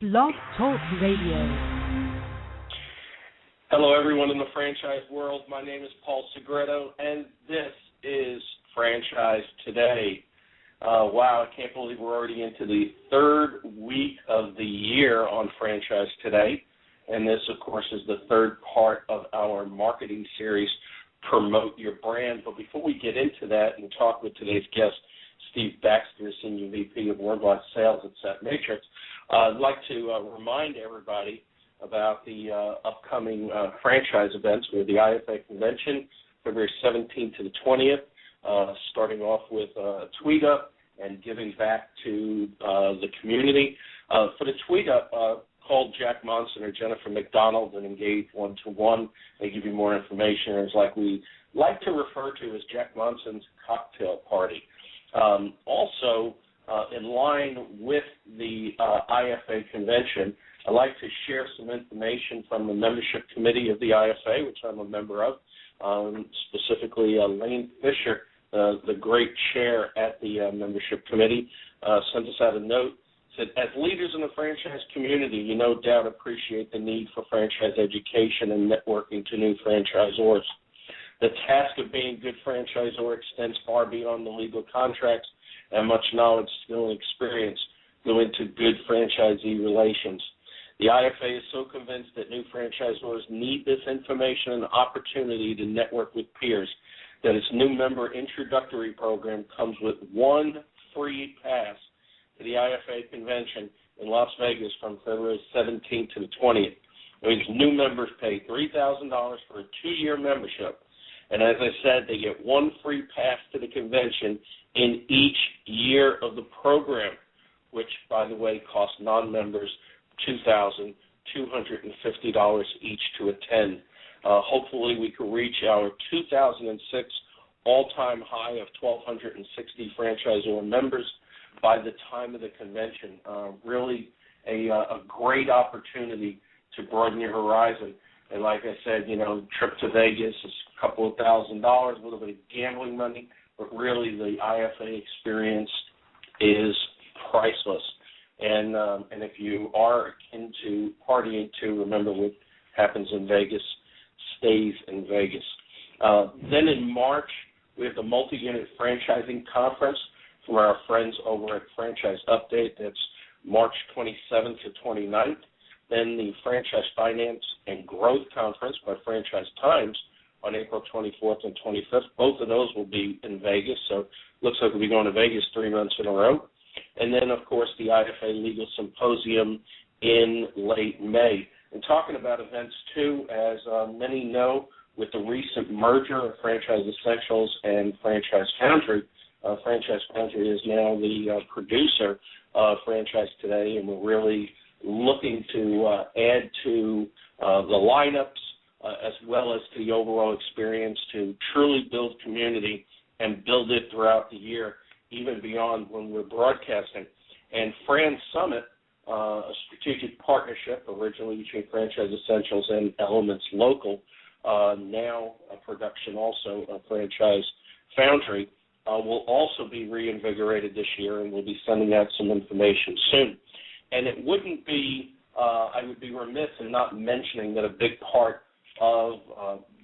Blog Talk Radio. Hello, everyone in the franchise world. My name is Paul Segreto, and this is Franchise Today. Wow, I can't believe we're already into the third week of the year on Franchise Today. And this, of course, is the third part of our marketing series, Promote Your Brand. But before we get into that and talk with today's guest, Steve Baxter, Senior VP of Worldwide Sales at Satmetrix, I'd like to remind everybody about the upcoming franchise events. We have the IFA Convention, February 17th to the 20th, starting off with a tweet up and giving back to the community. For the tweet up, call Jack Monson or Jennifer McDonald and engage one-to-one. They give you more information. It's like we like to refer to as Jack Monson's cocktail party. Also, in line with the IFA convention, I'd like to share some information from the membership committee of the IFA, which I'm a member of, specifically Lane Fisher, the great chair at the membership committee, sent us out a note. Said, as leaders in the franchise community, you no doubt appreciate the need for franchise education and networking to new franchisors. The task of being a good franchisor extends far beyond the legal contracts, and much knowledge, skill, and experience go into good franchisee relations. The IFA is so convinced that new franchisors need this information and opportunity to network with peers that its new member introductory program comes with one free pass to the IFA convention in Las Vegas from February 17th to the 20th. It means new members pay $3,000 for a 2-year membership. And as I said, they get one free pass to the convention in each year of the program, which, by the way, costs non-members $2,250 each to attend. Hopefully we can reach our 2006 all-time high of 1,260 franchisor members by the time of the convention. Really a great opportunity to broaden your horizon. And like I said, trip to Vegas is a couple of $1,000, a little bit of gambling money, but really the IFA experience is priceless. And if you are into partying too, remember what happens in Vegas stays in Vegas. Then in March, we have the Multi-Unit Franchising Conference from our friends over at Franchise Update. That's March 27th to 29th. Then the Franchise Finance and Growth Conference by Franchise Times on April 24th and 25th. Both of those will be in Vegas, so it looks like we'll be going to Vegas 3 months in a row. And then, of course, the IFA Legal Symposium in late May. And talking about events, too, as many know, with the recent merger of Franchise Essentials and Franchise Foundry, Franchise Foundry is now the producer of Franchise Today, and we're really looking to add to the lineups as well as to the overall experience to truly build community and build it throughout the year, even beyond when we're broadcasting. And Fran Summit, a strategic partnership originally between Franchise Essentials and Elements Local, now a production also of Franchise Foundry, will also be reinvigorated this year, and we'll be sending out some information soon. And it wouldn't be, I would be remiss in not mentioning that a big part of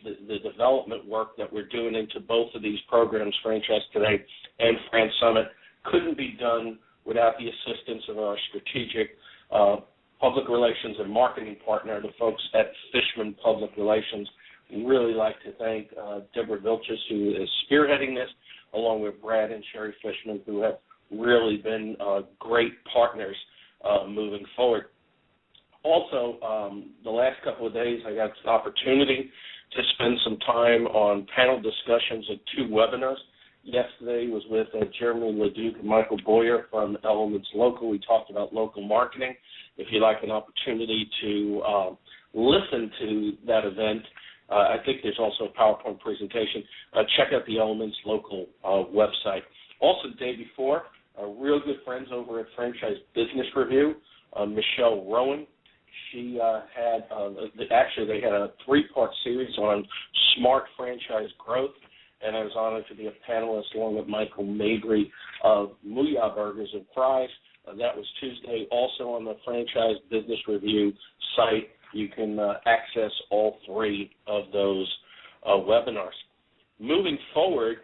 the development work that we're doing into both of these programs, Franchise Today and Fran Summit, couldn't be done without the assistance of our strategic public relations and marketing partner, the folks at Fishman Public Relations. We'd really like to thank Deborah Vilches, who is spearheading this, along with Brad and Sherry Fishman, who have really been great partners moving forward. Also, the last couple of days, I got an opportunity to spend some time on panel discussions at 2 webinars. Yesterday was with Jeremy Leduc and Michael Boyer from Elements Local. We talked about local marketing. If you'd like an opportunity to listen to that event, I think there's also a PowerPoint presentation. Check out the Elements Local website. Also, the day before, our real good friends over at Franchise Business Review, Michelle Rowan. She had, they had a 3-part series on smart franchise growth, and I was honored to be a panelist along with Michael Mabry of Mooyah Burgers and Fries That was Tuesday. Also on the Franchise Business Review site, you can access all three of those webinars. Moving forward,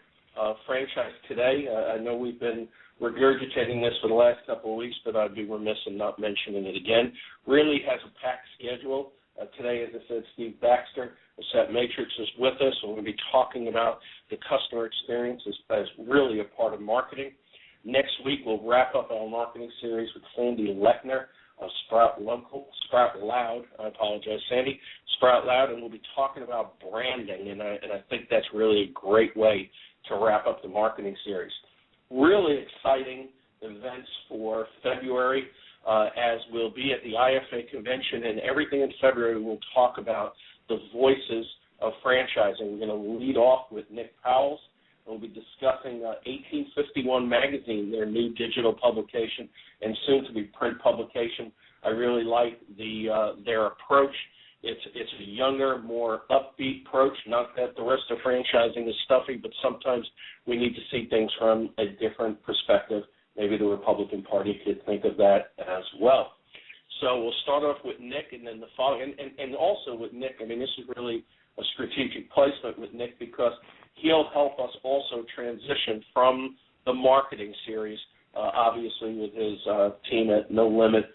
Franchise Today, I know we've been regurgitating this for the last couple of weeks, but I'd be remiss in not mentioning it again. Really has a packed schedule. Today, as I said, Steve Baxter of Satmetrix is with us, and we're going to be talking about the customer experience as really a part of marketing. Next week, we'll wrap up our marketing series with Sandy Lechner of Sprout Loud, and we'll be talking about branding, and I think that's really a great way to wrap up the marketing series. Really exciting events for February, as we'll be at the IFA convention, and everything in February we'll talk about the voices of franchising. We're going to lead off with Nick Powell's. We'll be discussing 1851 Magazine, their new digital publication and soon-to-be print publication. I really like their approach. It's a younger, more upbeat approach. Not that the rest of franchising is stuffy, but sometimes we need to see things from a different perspective. Maybe the Republican Party could think of that as well. So we'll start off with Nick, and then the following, and also with Nick. I mean, this is really a strategic placement with Nick because he'll help us also transition from the marketing series, obviously with his team at No Limit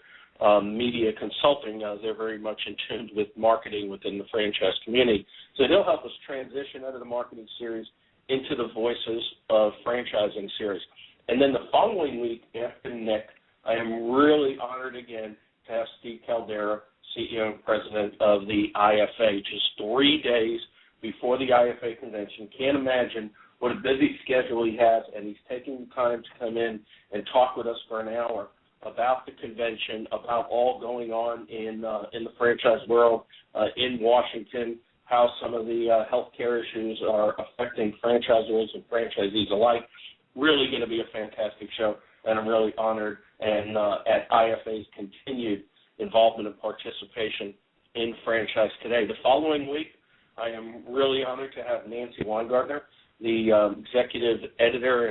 Media Consulting. They're very much in tune with marketing within the franchise community. So he'll help us transition out of the marketing series into the Voices of Franchising series. And then the following week after Nick, I am really honored again to have Steve Caldera, CEO and President of the IFA, just 3 days before the IFA convention. Can't imagine what a busy schedule he has, and he's taking the time to come in and talk with us for an hour about the convention, about all going on in the franchise world in Washington, how some of the healthcare issues are affecting franchisors and franchisees alike. Really going to be a fantastic show, and I'm really honored and at IFA's continued involvement and participation in Franchise Today. The following week, I am really honored to have Nancy Weingartner, the executive editor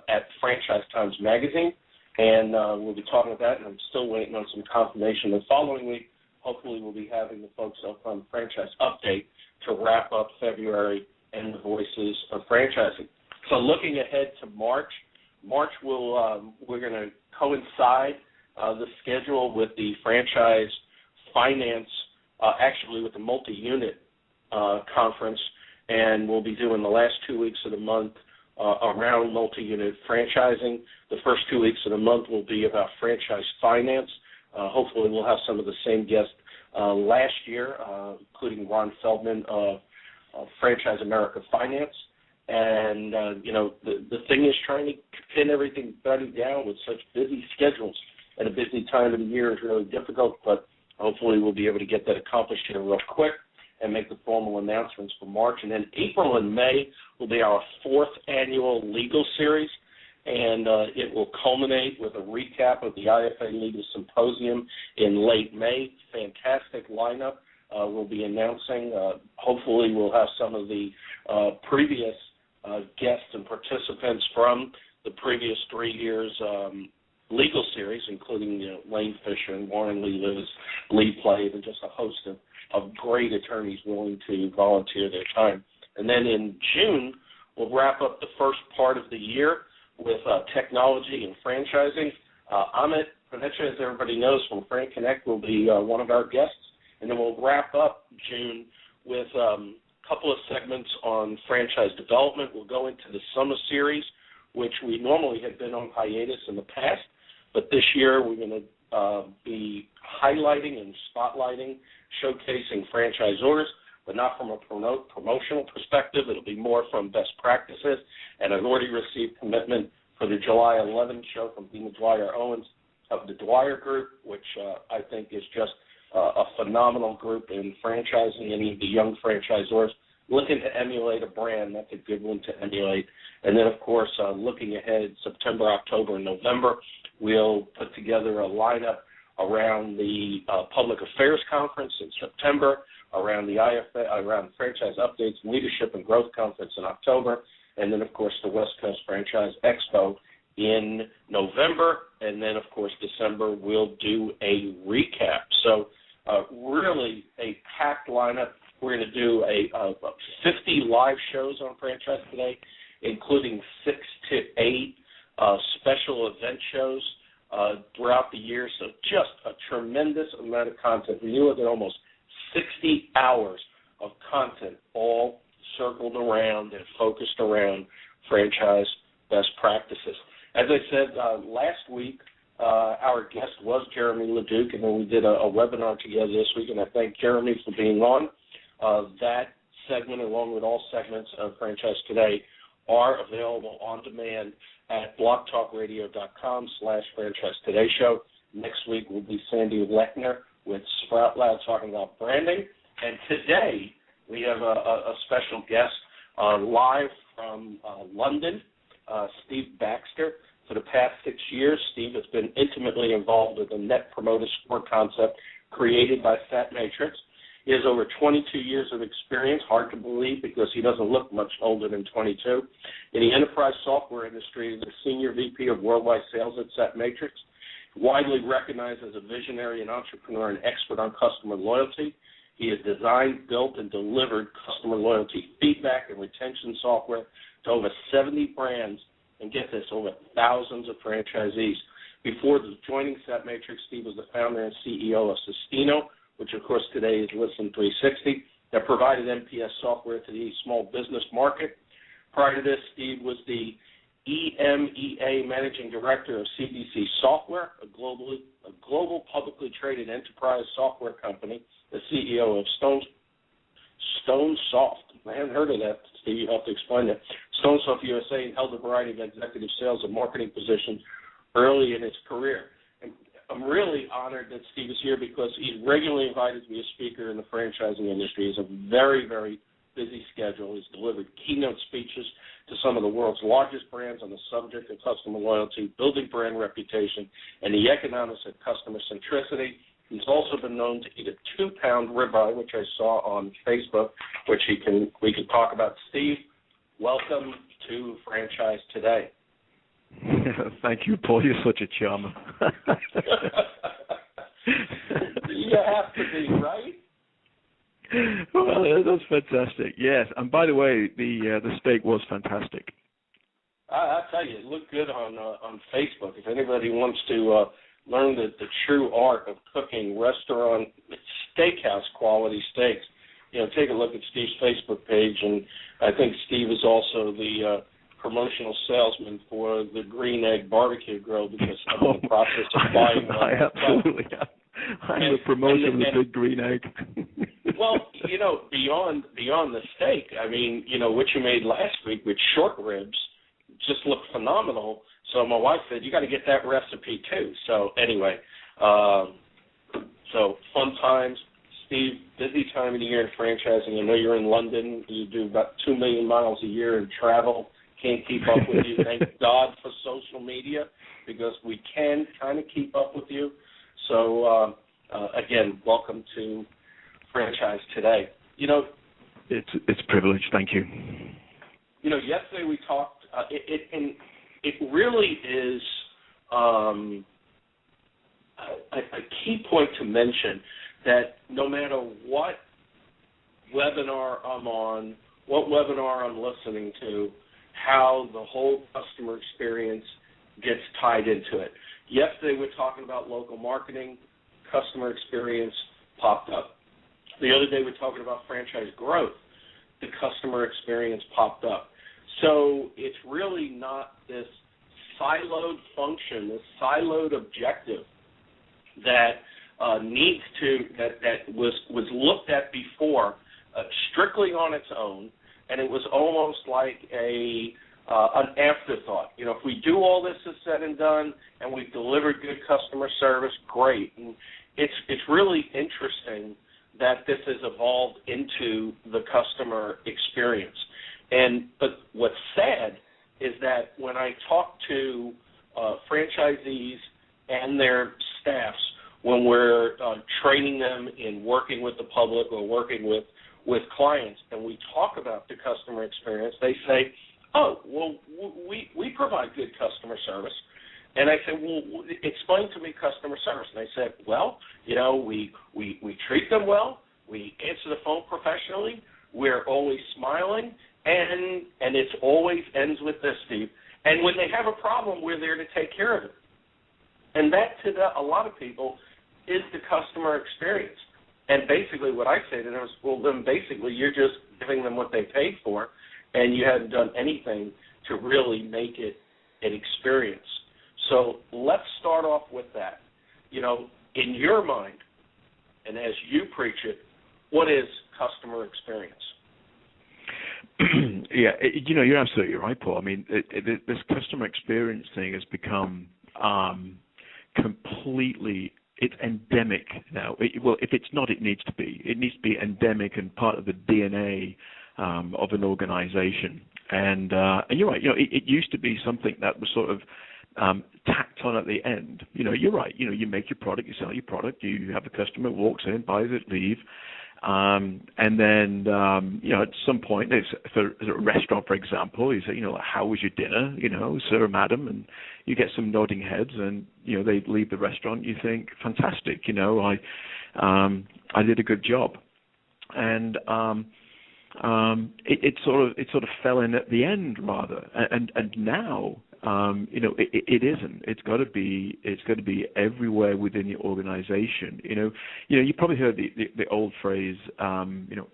at Franchise Times Magazine, and we'll be talking about that, and I'm still waiting on some confirmation. The following week, hopefully we'll be having the folks up on Franchise Update to wrap up February and the Voices of Franchising. So looking ahead to March we're going to coincide the schedule with the franchise finance, actually with the multi-unit conference, and we'll be doing the last 2 weeks of the month around multi-unit franchising. The first 2 weeks of the month will be about franchise finance. Hopefully we'll have some of the same guests last year, including Ron Feldman of Franchise America Finance. And, the thing is trying to pin everything down with such busy schedules at a busy time of the year is really difficult, but hopefully we'll be able to get that accomplished here real quick and make the formal announcements for March. And then April and May will be our 4th annual legal series, and it will culminate with a recap of the IFA Legal Symposium in late May. Fantastic lineup. We'll be announcing. Hopefully we'll have some of the previous guests and participants from the previous 3 years legal series, including Lane Fisher and Warren Lee Lewis, Lee Plave, and just a host of great attorneys willing to volunteer their time. And then in June, we'll wrap up the first part of the year with technology and franchising. Amit Panecha, as everybody knows from Frank Connect, will be one of our guests. And then we'll wrap up June with couple of segments on franchise development. We'll go into the summer series, which we normally have been on hiatus in the past, but this year we're going to be highlighting and spotlighting, showcasing franchisors, but not from a promotional perspective. It'll be more from best practices, and I've already received commitment for the July 11th show from Dina Dwyer Owens of the Dwyer Group, which I think is just a phenomenal group in franchising. Any of the young franchisors looking to emulate a brand, that's a good one to emulate. And then, of course, looking ahead, September, October, and November, we'll put together a lineup around the Public Affairs Conference in September, around the IFA, around Franchise Updates, Leadership and Growth Conference in October, and then, of course, the West Coast Franchise Expo in November, and then, of course, December we'll do a recap. So really a packed lineup. We're going to do a 50 live shows on Franchise Today, including 6 to 8 special event shows throughout the year. So just a tremendous amount of content. We knew that almost 60 hours of content all circled around and focused around franchise best practices. As I said last week, our guest was Jeremy Leduc, and then we did a webinar together this week, and I thank Jeremy for being on. That segment, along with all segments of Franchise Today, are available on demand at blogtalkradio.com/Franchise Today Show. Next week will be Sandy Lechner with Sprout Loud talking about branding. And today we have a special guest live from London, Steve Baxter. For the past 6 years, Steve has been intimately involved with the Net Promoter Score concept created by Satmetrix. He has over 22 years of experience, hard to believe because he doesn't look much older than 22, in the enterprise software industry, the Senior VP of Worldwide Sales at Satmetrix, widely recognized as a visionary and entrepreneur and expert on customer loyalty. He has designed, built, and delivered customer loyalty feedback and retention software to over 70 brands, and get this, over thousands of franchisees. Before joining Satmetrix, Steve was the founder and CEO of Systino, which, of course, today is Listen 360, that provided NPS software to the small business market. Prior to this, Steve was the EMEA Managing Director of CDC Software, a global publicly traded enterprise software company, the CEO of Stonesoft. I hadn't heard of that, Steve. You have to explain that. Stonesoft USA, and held a variety of executive sales and marketing positions early in his career. And I'm really honored that Steve is here because he's regularly invited to be a speaker in the franchising industry. He has a very, very busy schedule. He's delivered keynote speeches to some of the world's largest brands on the subject of customer loyalty, building brand reputation, and the economics of customer centricity. He's also been known to eat a 2-pound ribeye, which I saw on Facebook, which we can talk about. Steve, welcome to Franchise Today. Thank you, Paul. You're such a charmer. You have to be, right? Well, that's fantastic. Yes, and by the way, the steak was fantastic. I'll tell you, it looked good on Facebook. If anybody wants to learn the true art of cooking restaurant steakhouse quality steaks, take a look at Steve's Facebook page, and I think Steve is also the promotional salesman for the Green Egg Barbecue Grill because I'm in the process of buying one. I absolutely am. I'm the promoter of the Big Green Egg. Well, beyond the steak, I mean, what you made last week with short ribs just looked phenomenal. So my wife said, you got to get that recipe too. So anyway, so fun times. Steve, busy time of the year in franchising. I know you're in London. You do about 2 million miles a year in travel. Can't keep up with you. Thank God for social media because we can kind of keep up with you. So, again, welcome to Franchise Today. It's a privilege. Thank you. Yesterday we talked, it really is a key point to mention that no matter what webinar I'm on, what webinar I'm listening to, how the whole customer experience gets tied into it. Yesterday we're talking about local marketing, customer experience popped up. The other day we're talking about franchise growth. The customer experience popped up. So it's really not this siloed function, this siloed objective that that was looked at before strictly on its own, and it was almost like an afterthought. If we do all this is said and done, and we've delivered good customer service, great. And it's really interesting that this has evolved into the customer experience. But what's sad is that when I talk to franchisees and their staffs, when we're training them in working with the public or working with clients, and we talk about the customer experience, they say, oh, well, we provide good customer service. And I said, well, explain to me customer service. And they said, well, we treat them well. We answer the phone professionally. We're always smiling. And it always ends with this, Steve. And when they have a problem, we're there to take care of it. And that, to a lot of people, is the customer experience. And basically what I say to them is, well, then basically you're just giving them what they paid for, and you haven't done anything to really make it an experience. So let's start off with that. In your mind, and as you preach it, what is customer experience? Yeah, you're absolutely right, Paul. I mean, this customer experience thing has become completely, it's endemic now. Well, if it's not, it needs to be. It needs to be endemic and part of the DNA of an organization. And you're right. It used to be something that was sort of tacked on at the end. You're right. You make your product, you sell your product, you have a customer walks in, buys it, leave. And then, at some point, as a restaurant, for example, you say, how was your dinner, sir or madam, and you get some nodding heads, and, they leave the restaurant, you think, fantastic, I did a good job. And it sort of fell in at the end, rather. And now, it isn't. It's got to be everywhere within the organization. You probably heard the old phrase,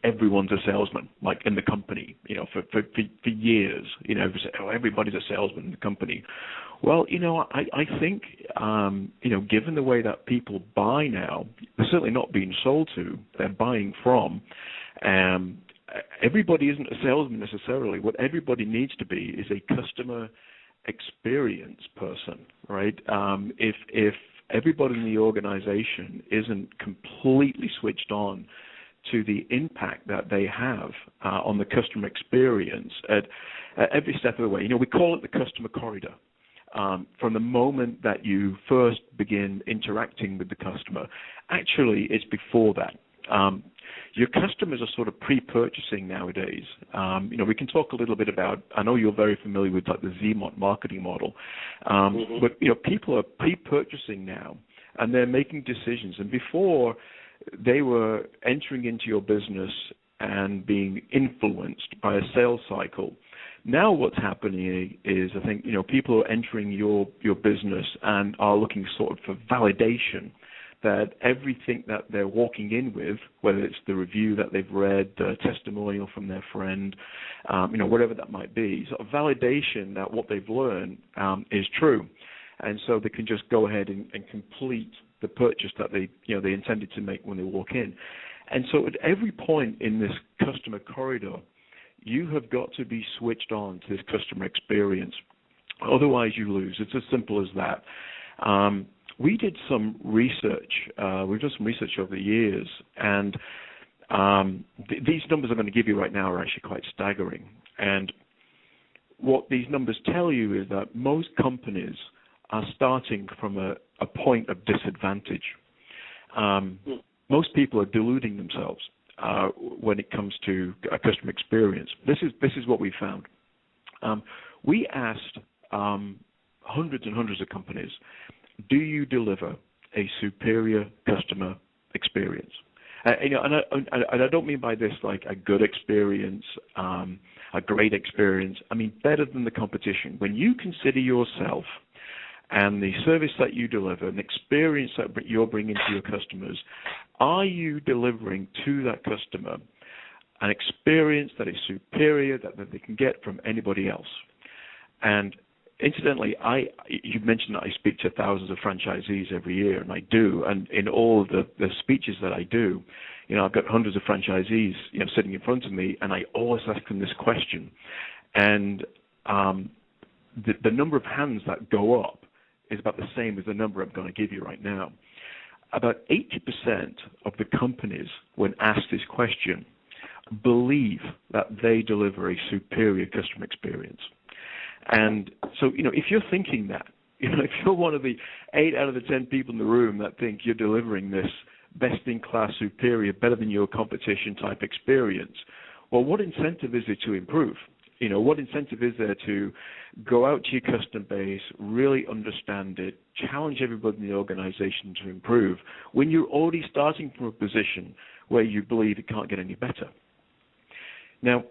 everyone's a salesman, like in the company. For years, everybody's a salesman in the company. Well, I think, given the way that people buy now, they're certainly not being sold to. They're buying from. Everybody isn't a salesman necessarily. What everybody needs to be is a customer experience person, right? If everybody in the organization isn't completely switched on to the impact that they have on the customer experience at every step of the way, we call it the customer corridor. From the moment that you first begin interacting with the customer, actually it's before that. Your customers are sort of pre-purchasing nowadays. We can talk a little bit about, I know you're very familiar with like the ZMOT marketing model, but people are pre-purchasing now, and they're making decisions. And before, they were entering into your business and being influenced by a sales cycle. Now what's happening is, I think, people are entering your business and are looking sort of for validation that everything that they're walking in with, whether it's the review that they've read, the testimonial from their friend, whatever that might be, sort of validation that what they've learned is true. And so they can just go ahead and complete the purchase that they intended to make when they walk in. And so at every point in this customer corridor, you have got to be switched on to this customer experience. Otherwise, you lose. It's as simple as that. We did some research. We've done some research over the years, and these numbers I'm going to give you right now are actually quite staggering. And what these numbers tell you is that most companies are starting from a point of disadvantage. Most people are deluding themselves when it comes to a customer experience. This is what we found. We asked hundreds and hundreds of companies, do you deliver a superior customer experience? And I don't mean by this like a good experience, a great experience. I mean better than the competition. When you consider yourself and the service that you deliver, an experience that you're bringing to your customers, are you delivering to that customer an experience that is superior, that they can get from anybody else? And incidentally, you mentioned that I speak to thousands of franchisees every year, and I do. And in all of the speeches that I do, I've got hundreds of franchisees, sitting in front of me, and I always ask them this question. And the number of hands that go up is about the same as the number I'm going to give you right now. About 80% of the companies, when asked this question, believe that they deliver a superior customer experience. And so, if you're thinking that, if you're one of the 8 out of the 10 people in the room that think you're delivering this best-in-class, superior, better than your competition type experience, well, what incentive is it to improve? What incentive is there to go out to your customer base, really understand it, challenge everybody in the organization to improve when you're already starting from a position where you believe it can't get any better? Now,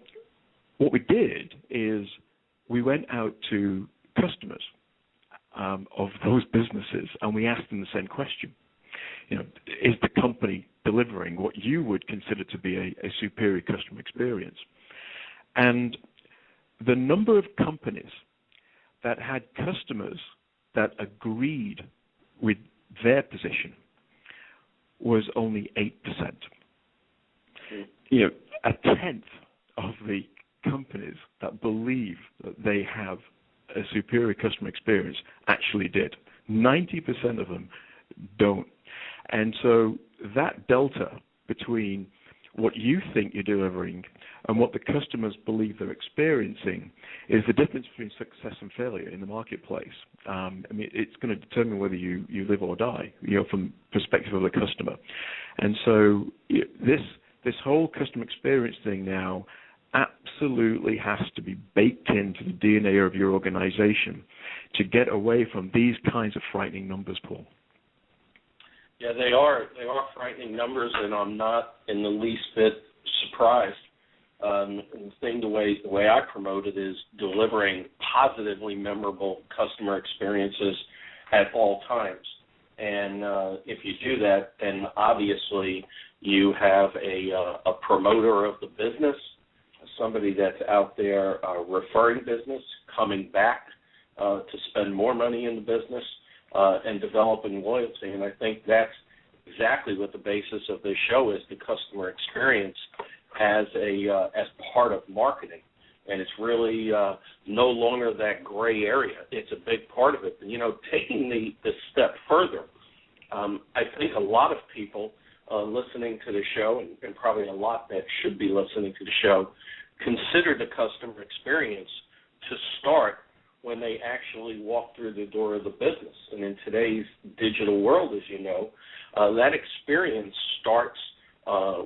what we did is we went out to customers of those businesses, and we asked them the same question. Is the company delivering what you would consider to be a superior customer experience? And the number of companies that had customers that agreed with their position was only 8%. A tenth of the companies that believe that they have a superior customer experience actually did. 90% of them don't. And so that delta between what you think you're delivering and what the customers believe they're experiencing is the difference between success and failure in the marketplace. It's going to determine whether you live or die, from the perspective of the customer. And so this whole customer experience thing now absolutely has to be baked into the DNA of your organization to get away from these kinds of frightening numbers, Paul. Yeah, they are frightening numbers, and I'm not in the least bit surprised. The way I promote it is delivering positively memorable customer experiences at all times. And if you do that, then obviously you have a promoter of the business, somebody that's out there referring business, coming back to spend more money in the business, and developing loyalty. And I think that's exactly what the basis of this show is, the customer experience as part of marketing. And it's really no longer that gray area. It's a big part of it. Taking the step further, I think a lot of people listening to the show, and probably a lot that should be listening to the show, consider the customer experience to start when they actually walk through the door of the business. And in today's digital world, as you know, that experience starts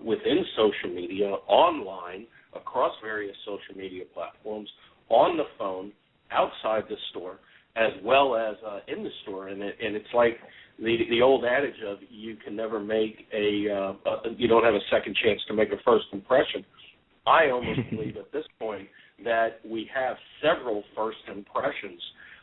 within social media, online, across various social media platforms, on the phone, outside the store, as well as in the store. And it's like the old adage of you can never make you don't have a second chance to make a first impression. I almost believe at this point that we have several first impressions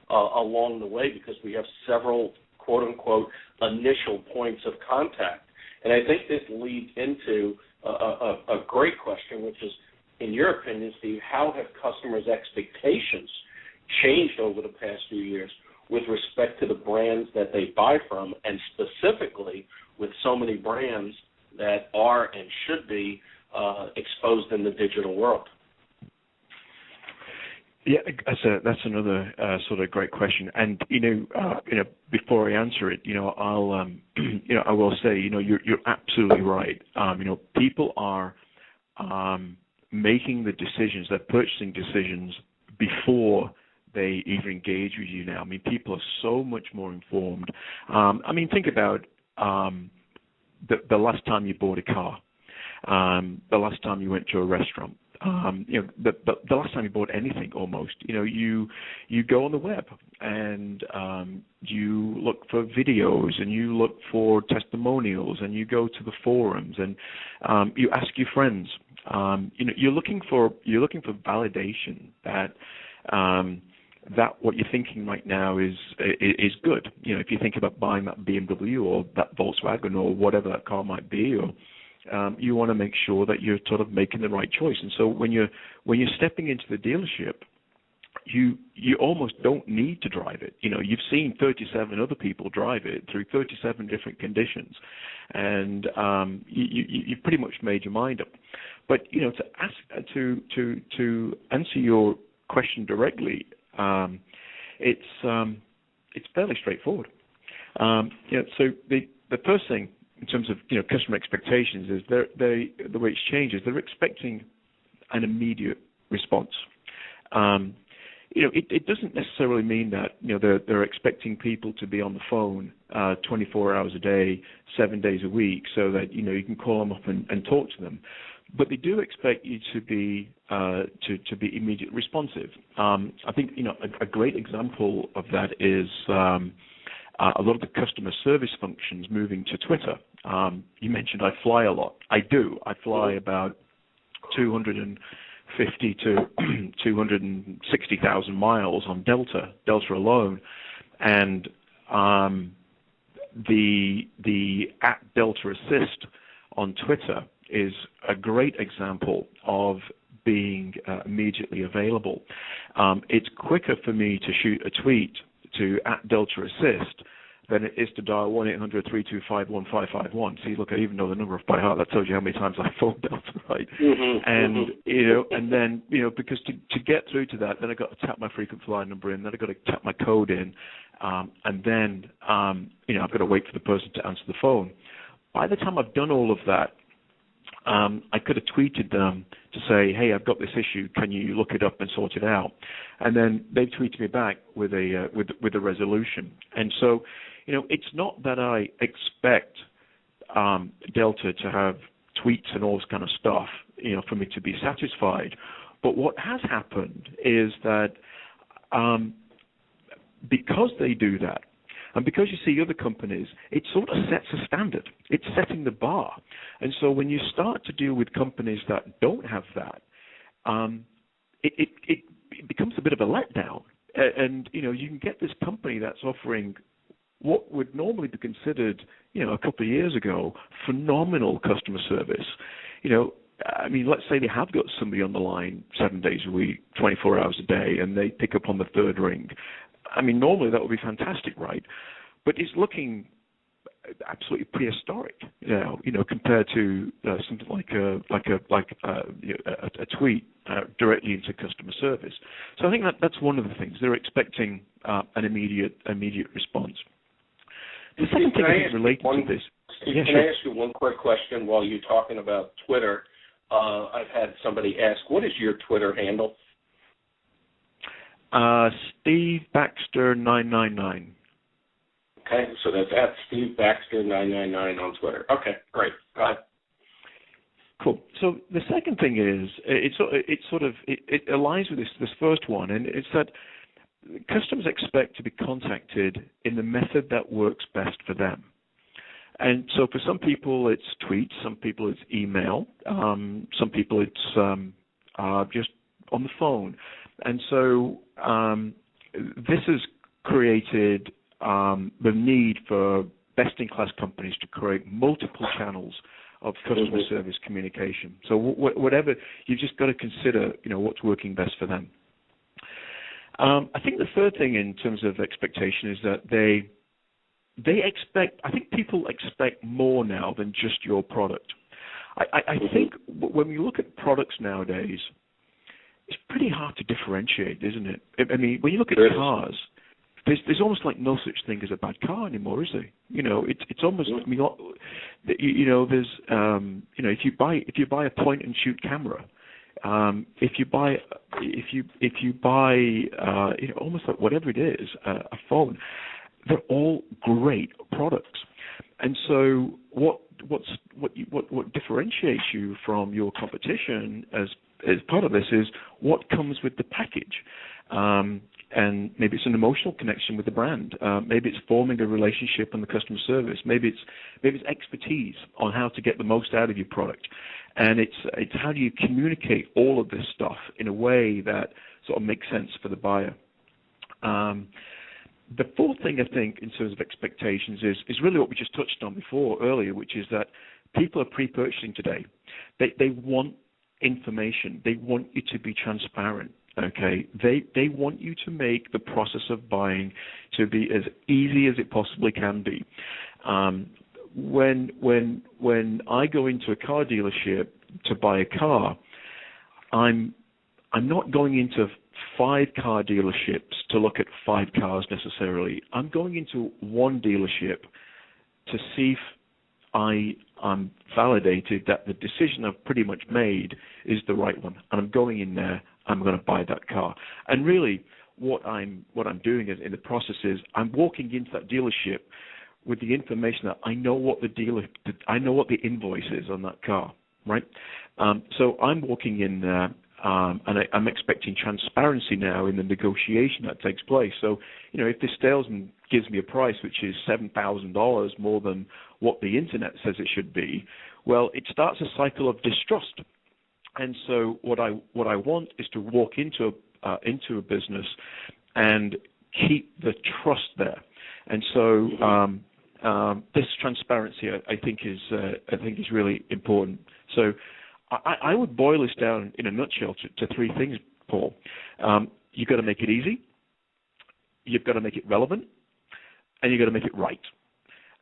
along the way, because we have several, quote-unquote, initial points of contact. And I think this leads into a great question, which is, in your opinion, Steve, how have customers' expectations changed over the past few years with respect to the brands that they buy from, and specifically with so many brands that are and should be exposed in the digital world? Yeah, that's another sort of great question. And before I answer it, I will say, you're absolutely right. People are making the decisions, their purchasing decisions, before they even engage with you now. People are so much more informed. Think about the last time you bought a car, the last time you went to a restaurant. The last time you bought anything, almost, you go on the web and you look for videos and you look for testimonials and you go to the forums and you ask your friends. You're looking for validation that what you're thinking right now is good. If you think about buying that BMW or that Volkswagen or whatever that car might be, or you want to make sure that you're sort of making the right choice. And so when you're stepping into the dealership, you almost don't need to drive it. You've seen 37 other people drive it through 37 different conditions, and you've pretty much made your mind up. But to answer your question directly, it's fairly straightforward. So the first thing, in terms of customer expectations, is the way it's changed is they're expecting an immediate response. It doesn't necessarily mean that they're expecting people to be on the phone 24 hours a day, 7 days a week, so that you can call them up and talk to them. but they do expect you to be immediately responsive. I think a great example of that is a lot of the customer service functions moving to Twitter. You mentioned I fly a lot. I do. I fly about 250 to 260,000 miles on Delta alone, and the @Delta Assist on Twitter is a great example of being immediately available. It's quicker for me to shoot a tweet to @Delta Assist than it is to dial 1-800-325-1551. See, look, I even know the number by heart. That tells you how many times I phoned Delta, right? And and then because to get through to that, then I got to tap my frequent flyer number in, then I got to tap my code in, and then I've got to wait for the person to answer the phone. By the time I've done all of that, I could have tweeted them to say, hey, I've got this issue. Can you look it up and sort it out? And then they tweeted me back with a resolution. And so, it's not that I expect Delta to have tweets and all this kind of stuff, for me to be satisfied. But what has happened is that because they do that, and because you see other companies, it sort of sets a standard. It's setting the bar. And so when you start to deal with companies that don't have that, it becomes a bit of a letdown. And, you can get this company that's offering what would normally be considered, a couple of years ago, phenomenal customer service. Let's say they have got somebody on the line 7 days a week, 24 hours a day, and they pick up on the third ring. Normally that would be fantastic, right? But it's looking absolutely prehistoric, compared to something like a tweet directly into customer service. So I think that's one of the things they're expecting an immediate response. The second thing is related to this. Can I ask you one quick question while you're talking about Twitter? I've had somebody ask, what is your Twitter handle? Steve Baxter 999. Okay, so that's @Steve Baxter 999 on Twitter. Okay, great. Go ahead. Cool. So the second thing is it aligns with this first one, and it's that customers expect to be contacted in the method that works best for them. And so for some people it's tweets, some people it's email, some people it's just on the phone. And so this has created the need for best-in-class companies to create multiple channels of customer service communication. So whatever, you've just got to consider, what's working best for them. I think the third thing in terms of expectation is that they expect, I think people expect more now than just your product. I think when we look at products nowadays, it's pretty hard to differentiate, isn't it? When you look at cars, there's almost like no such thing as a bad car anymore, is there? It's almost there's if you buy a point and shoot camera, if you buy almost like whatever it is, a phone, they're all great products. And so what differentiates you from your competition as part of this is what comes with the package. And maybe it's an emotional connection with the brand. Maybe it's forming a relationship on the customer service. Maybe it's expertise on how to get the most out of your product. And it's how do you communicate all of this stuff in a way that sort of makes sense for the buyer. The fourth thing I think in terms of expectations is really what we just touched on earlier, which is that people are pre-purchasing today. They want information. They want you to be transparent. Okay, they want you to make the process of buying to be as easy as it possibly can be. When I go into a car dealership to buy a car, I'm not going into 5 car dealerships to look at 5 cars necessarily. I'm going into one dealership to see if I'm validated that the decision I've pretty much made is the right one, and I'm going in there. I'm going to buy that car. And really, what I'm doing in the process is I'm walking into that dealership with the information that I know what the invoice is on that car. right? So I'm walking in there, and I'm expecting transparency now in the negotiation that takes place. So, if this salesman gives me a price which is $7,000 more than what the internet says it should be, well, it starts a cycle of distrust. And so what I want is to walk into a business and keep the trust there. And so this transparency, I think is really important. So I would boil this down in a nutshell to three things, Paul. You've got to make it easy, you've got to make it relevant, and you've got to make it right.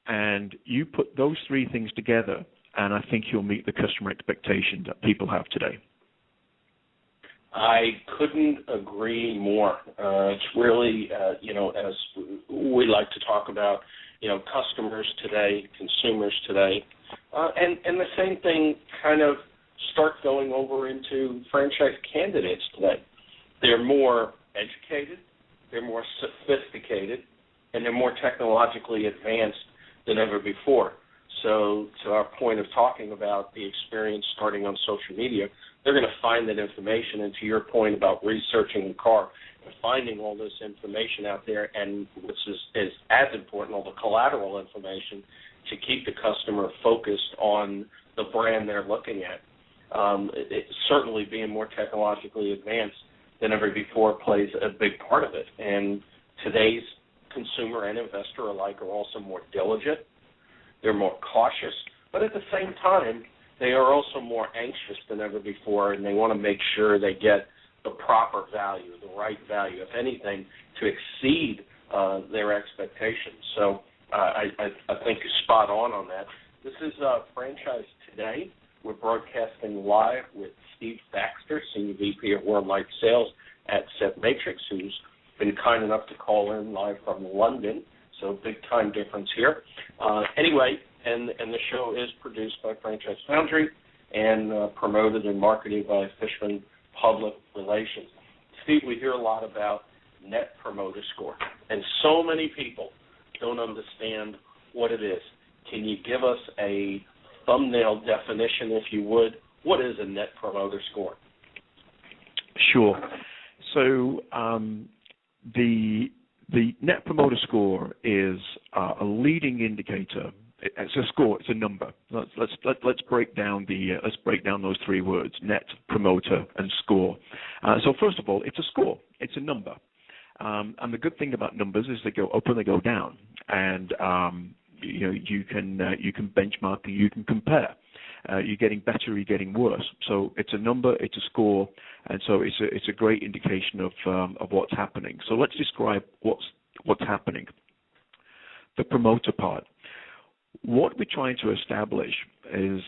And you put those three things together, and I think you'll meet the customer expectation that people have today. I couldn't agree more. It's really, as we like to talk about, customers today, consumers today, and the same thing kind of start going over into franchise candidates today. They're more educated, they're more sophisticated, and they're more technologically advanced than ever before. So to our point of talking about the experience starting on social media, they're going to find that information. And to your point about researching the car and finding all this information out there, and which is as important, all the collateral information to keep the customer focused on the brand they're looking at. Certainly being more technologically advanced than ever before plays a big part of it. And today's consumer and investor alike are also more diligent. They're more cautious, but at the same time, they are also more anxious than ever before, and they want to make sure they get the proper value, the right value, if anything, to exceed their expectations. So I think you're spot on that. This is Franchise Today. We're broadcasting live with Steve Baxter, Senior VP of Worldwide Sales at Satmetrix, who's been kind enough to call in live from London. So big time difference here. Anyway, and the show is produced by Franchise Foundry and promoted and marketed by Fishman Public Relations. Steve, we hear a lot about Net Promoter Score, and so many people don't understand what it is. Can you give us a thumbnail definition, if you would? What is a Net Promoter Score? Sure. So the Net Promoter Score is a leading indicator. It's a score. It's a number. Let's break down those three words: net, promoter, and score. So first of all, it's a score. It's a number. And the good thing about numbers is they go up and they go down. And you can benchmark, you can compare. You're getting better, you're getting worse. So it's a number, it's a score, and so it's a great indication of what's happening. So let's describe what's happening. The promoter part. What we're trying to establish is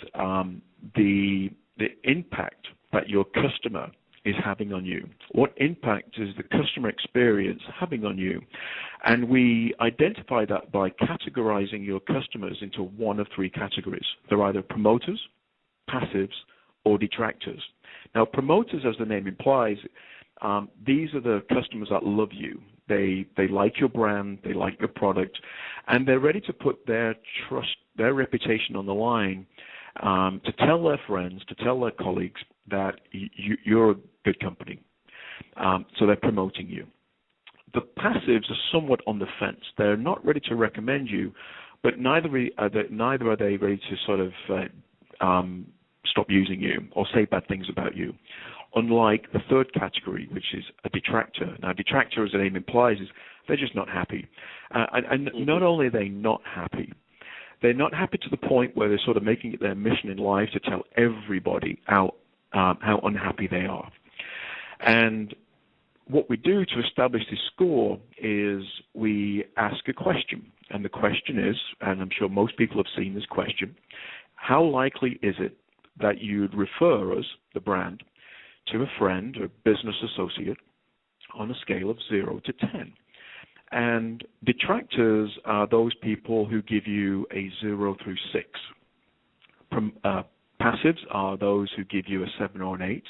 the impact that your customer is having on you. What impact is the customer experience having on you? And we identify that by categorizing your customers into one of three categories. They're either promoters, passives, or detractors. Now, promoters, as the name implies, these are the customers that love you. They like your brand, they like your product, and they're ready to put their trust, their reputation on the line to tell their friends, to tell their colleagues that you're a good company. So they're promoting you. The passives are somewhat on the fence. They're not ready to recommend you, but neither are they ready to sort of stop using you or say bad things about you. Unlike the third category, which is a detractor. Now, detractor, as the name implies, is they're just not happy. And not only are they not happy, they're not happy to the point where they're sort of making it their mission in life to tell everybody how unhappy they are. And what we do to establish this score is we ask a question. And the question is, and I'm sure most people have seen this question, how likely is it that you'd refer us, the brand, to a friend or business associate on a scale of 0 to 10? And detractors are those people who give you a 0 through 6. Passives are those who give you a 7 or an 8.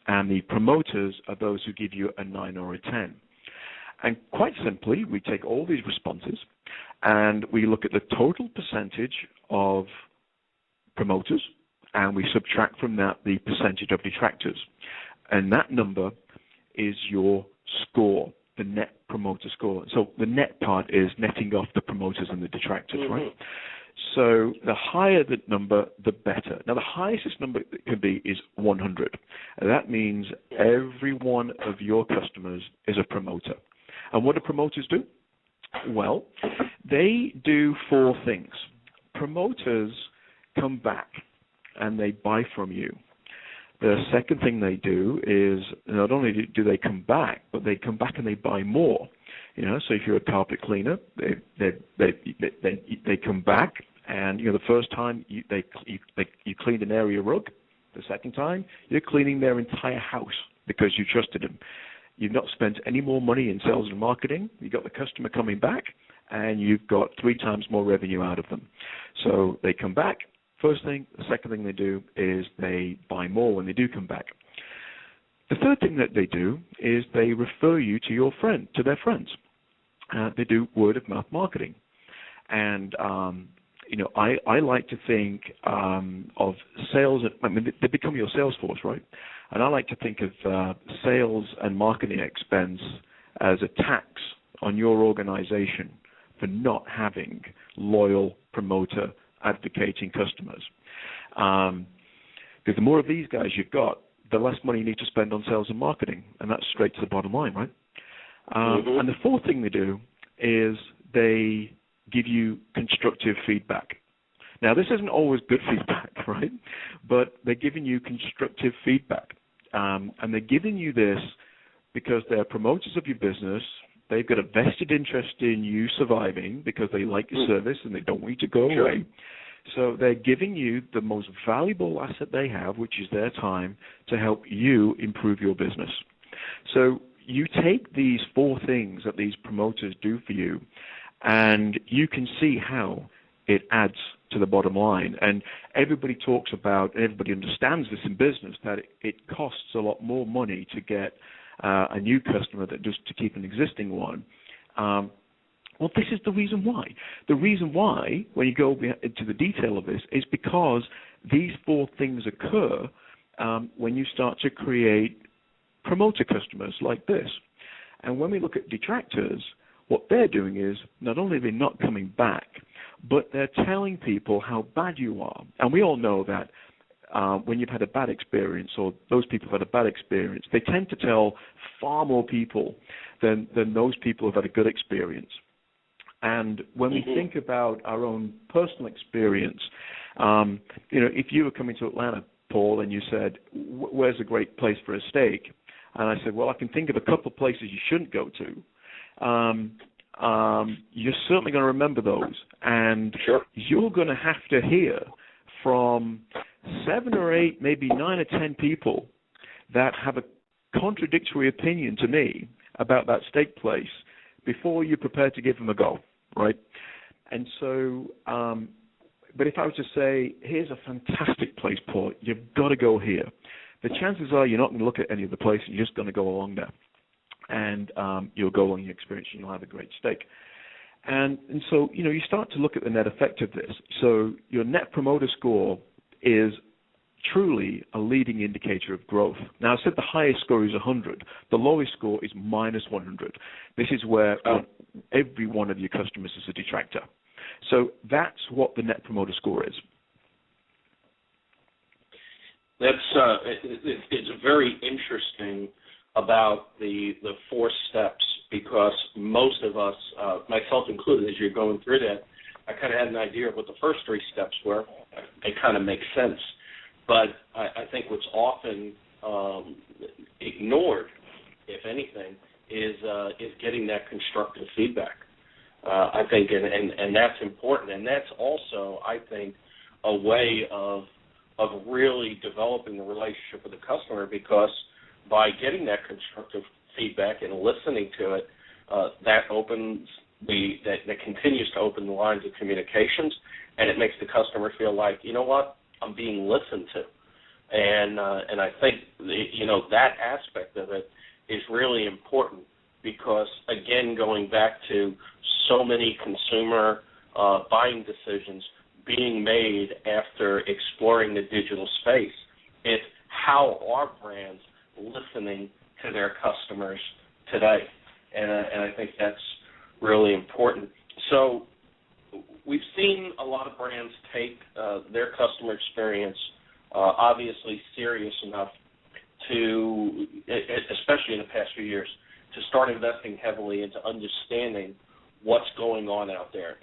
And the promoters are those who give you a 9 or a 10. And quite simply, we take all these responses and we look at the total percentage of promoters and we subtract from that the percentage of detractors. And that number is your score, the net promoter score. So the net part is netting off the promoters and the detractors, right? So the higher the number, the better. Now, the highest this number can be is 100. And that means every one of your customers is a promoter. And what do promoters do? Well, they do 4 things. Promoters come back and they buy from you. The second thing they do is not only do they come back, but they come back and they buy more. You know, so if you're a carpet cleaner, they come back, and the first time you cleaned an area rug, the second time you're cleaning their entire house because you trusted them. You've not spent any more money in sales and marketing. You got the customer coming back, and you've got 3 times more revenue out of them. So they come back. First thing. The second thing they do is they buy more when they do come back. The third thing that they do is they refer you to their friends. They do word of mouth marketing, and I like to think of sales. I mean, they become your sales force, right? And I like to think of sales and marketing expense as a tax on your organization for not having loyal promoter advocating customers. Because the more of these guys you've got, the less money you need to spend on sales and marketing, and that's straight to the bottom line, right? And the fourth thing they do is they give you constructive feedback. Now, this isn't always good feedback, right? But they're giving you constructive feedback. And they're giving you this because they're promoters of your business. They've got a vested interest in you surviving because they like your service and they don't want you to go away. So they're giving you the most valuable asset they have, which is their time, to help you improve your business. So you take these 4 things that these promoters do for you, and you can see how it adds to the bottom line. And everybody talks about, and everybody understands this in business, that it costs a lot more money to get a new customer than just to keep an existing one. Well, this is the reason why. The reason why, when you go into the detail of this, is because these 4 things occur when you start to create promoter customers like this. And when we look at detractors, what they're doing is not only are they not coming back, but they're telling people how bad you are. And we all know that when you've had a bad experience, or those people have had a bad experience, they tend to tell far more people than those people who've had a good experience. And when we think about our own personal experience, if you were coming to Atlanta, Paul, and you said, where's a great place for a steak? And I said, well, I can think of a couple of places you shouldn't go to. You're certainly going to remember those. And you're going to have to hear from 7 or 8, maybe 9 or 10 people that have a contradictory opinion to me about that steak place before you're prepared to give them a go, right? And so, but if I was to say, here's a fantastic place, Paul, you've got to go here, the chances are you're not going to look at any of the places, you're just going to go along there. And you'll go along your experience and you'll have a great steak. And so, you start to look at the net effect of this. So your net promoter score is truly a leading indicator of growth. Now, I said the highest score is 100. The lowest score is minus 100. This is where every one of your customers is a detractor. So that's what the net promoter score is. It's very interesting about the 4 steps, because most of us, myself included, as you're going through that, I kind of had an idea of what the first 3 steps were. It kind of makes sense. But I think what's often ignored, if anything, is getting that constructive feedback. I think, and that's important. And that's also, I think, a way of really developing the relationship with the customer, because by getting that constructive feedback and listening to it, that continues to open the lines of communications, and it makes the customer feel like, you know what, I'm being listened to. And I think that aspect of it is really important, because, again, going back to so many consumer buying decisions being made after exploring the digital space. It's how are brands listening to their customers today, and I think that's really important. So we've seen a lot of brands take their customer experience obviously serious enough to, especially in the past few years, to start investing heavily into understanding what's going on out there,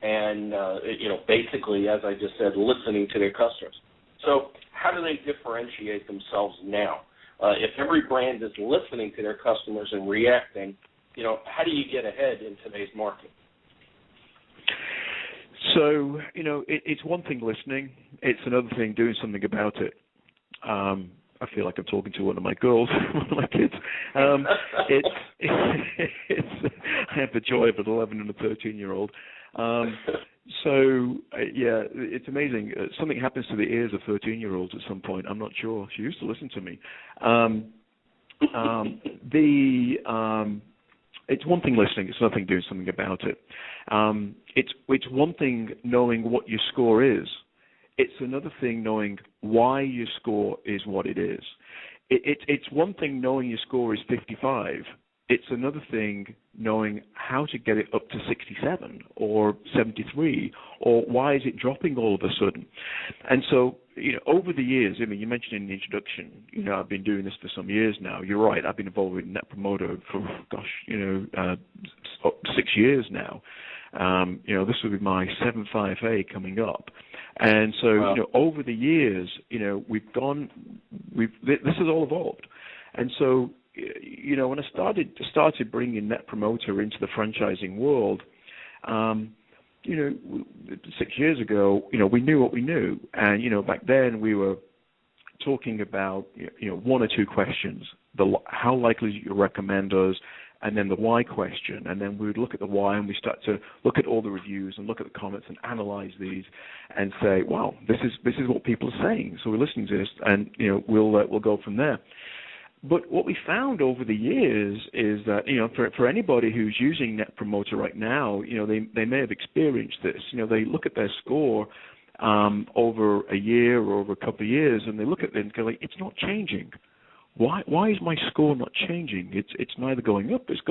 and basically, as I just said, listening to their customers. So how do they differentiate themselves now? If every brand is listening to their customers and reacting, how do you get ahead in today's market? So, it's one thing listening. It's another thing doing something about it. I feel like I'm talking to one of my girls, one of my kids. I have the joy of an 11 and a 13-year-old. It's amazing. Something happens to the ears of 13-year-olds at some point. I'm not sure. She used to listen to me. It's one thing listening. It's another thing doing something about it. It's one thing knowing what your score is. It's another thing knowing why your score is what it is. It's one thing knowing your score is 55. It's another thing knowing how to get it up to 67 or 73, or why is it dropping all of a sudden. And so, over the years, you mentioned in the introduction, I've been doing this for some years now. You're right, I've been involved with Net Promoter for, 6 years now. This will be my 7.5A coming up. And so, wow. Over the years, this has all evolved. And so, when I started bringing Net Promoter into the franchising world, 6 years ago, we knew what we knew. And, back then we were talking about, one or two questions, how likely you recommend us, and then the why question. And then we would look at the why, and we start to look at all the reviews and look at the comments and analyze these and say, wow, this is what people are saying. So we're listening to this, and, we'll go from there. But what we found over the years is that, for anybody who's using Net Promoter right now, they may have experienced this. They look at their score over a year or over a couple of years, and they look at it and go, like, it's not changing. Why is my score not changing? It's neither going up, it's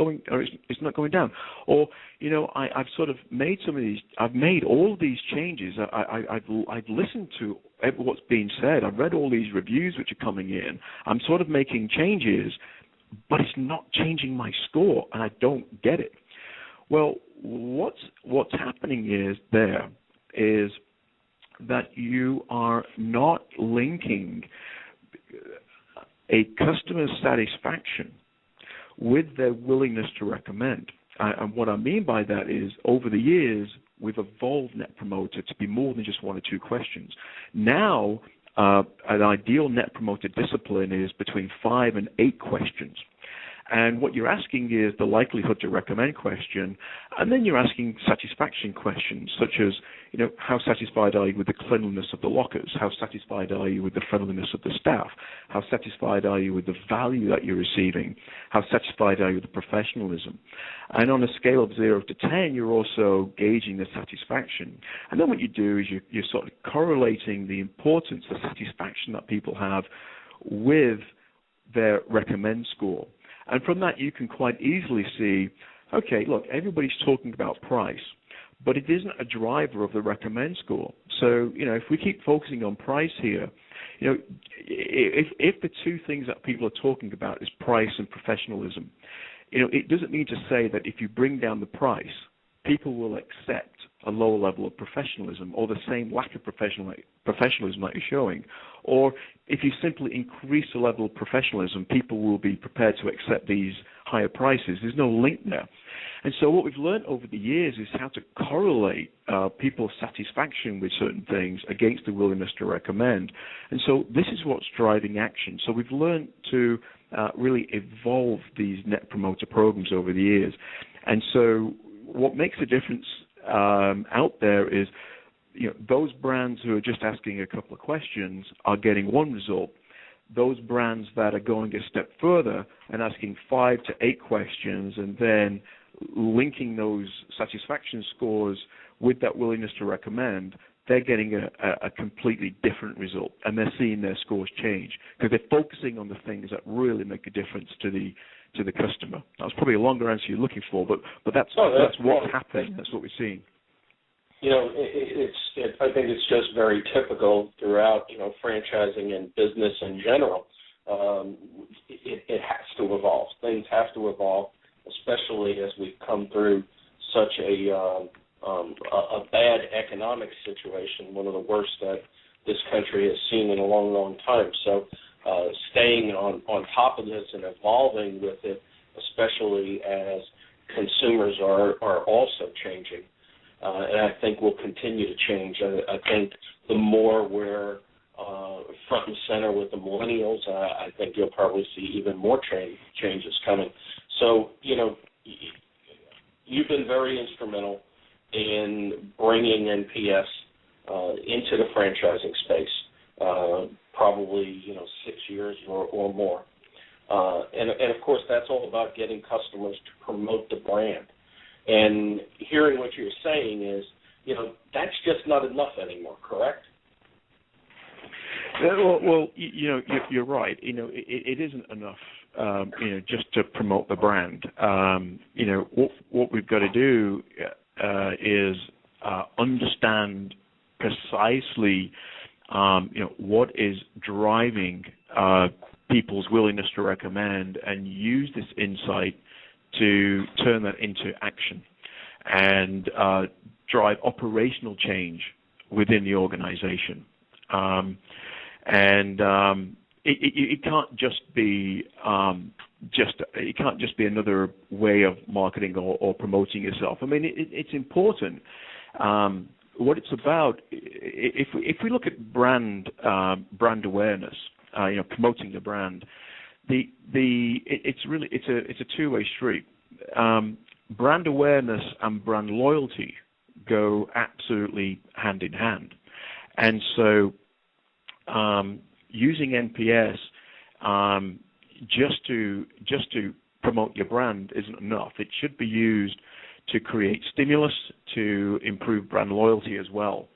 not going down. Or, I've sort of made some of these. I've made all these changes. I've listened to what's being said. I've read all these reviews which are coming in. I'm sort of making changes, but it's not changing my score, and I don't get it. Well, what's happening is that you are not linking a customer's satisfaction with their willingness to recommend. And what I mean by that is, over the years, we've evolved Net Promoter to be more than just one or two questions. Now, an ideal Net Promoter discipline is between 5 and 8 questions. And what you're asking is the likelihood to recommend question, and then you're asking satisfaction questions, such as, how satisfied are you with the cleanliness of the lockers? How satisfied are you with the friendliness of the staff? How satisfied are you with the value that you're receiving? How satisfied are you with the professionalism? And on a scale of 0 to 10, you're also gauging the satisfaction. And then what you do is you're sort of correlating the importance, the satisfaction that people have with their recommend score. And from that, you can quite easily see, okay, look, everybody's talking about price, but it isn't a driver of the recommend score. So, if we keep focusing on price here, if the two things that people are talking about is price and professionalism, it doesn't mean to say that if you bring down the price, people will accept a lower level of professionalism or the same lack of professionalism that you're showing. Or if you simply increase the level of professionalism, people will be prepared to accept these higher prices. There's no link there. And so what we've learned over the years is how to correlate people's satisfaction with certain things against the willingness to recommend. And so this is what's driving action. So we've learned to really evolve these Net Promoter programs over the years. And so what makes a difference out there is, those brands who are just asking a couple of questions are getting one result. Those brands that are going a step further and asking 5 to 8 questions and then linking those satisfaction scores with that willingness to recommend, they're getting a completely different result, and they're seeing their scores change because they're focusing on the things that really make a difference to the customer. That was probably a longer answer you're looking for, but that's what's happening. That's what we're seeing. I think it's just very typical throughout, franchising and business in general. It has to evolve. Things have to evolve, especially as we've come through such a bad economic situation, one of the worst that this country has seen in a long, long time. So staying on top of this and evolving with it, especially as consumers are also changing, and I think will continue to change. I think the more we're front and center with the millennials, I think you'll probably see even more changes coming. So, you've been very instrumental in bringing NPS into the franchising space, probably 6 years or more. And of course, that's all about getting customers to promote the brand. And hearing what you're saying is, that's just not enough anymore, correct? Well, you're right. It isn't enough, just to promote the brand. What we've got to do is understand precisely, what is driving people's willingness to recommend, and use this insight to turn that into action and drive operational change within the organization. It can't just be another way of marketing or promoting yourself. I mean, it's important. What it's about, if we look at brand awareness, promoting the brand, it's a two-way street. Brand awareness and brand loyalty go absolutely hand in hand, and so using NPS just to promote your brand isn't enough. It should be used to create stimulus to improve brand loyalty as well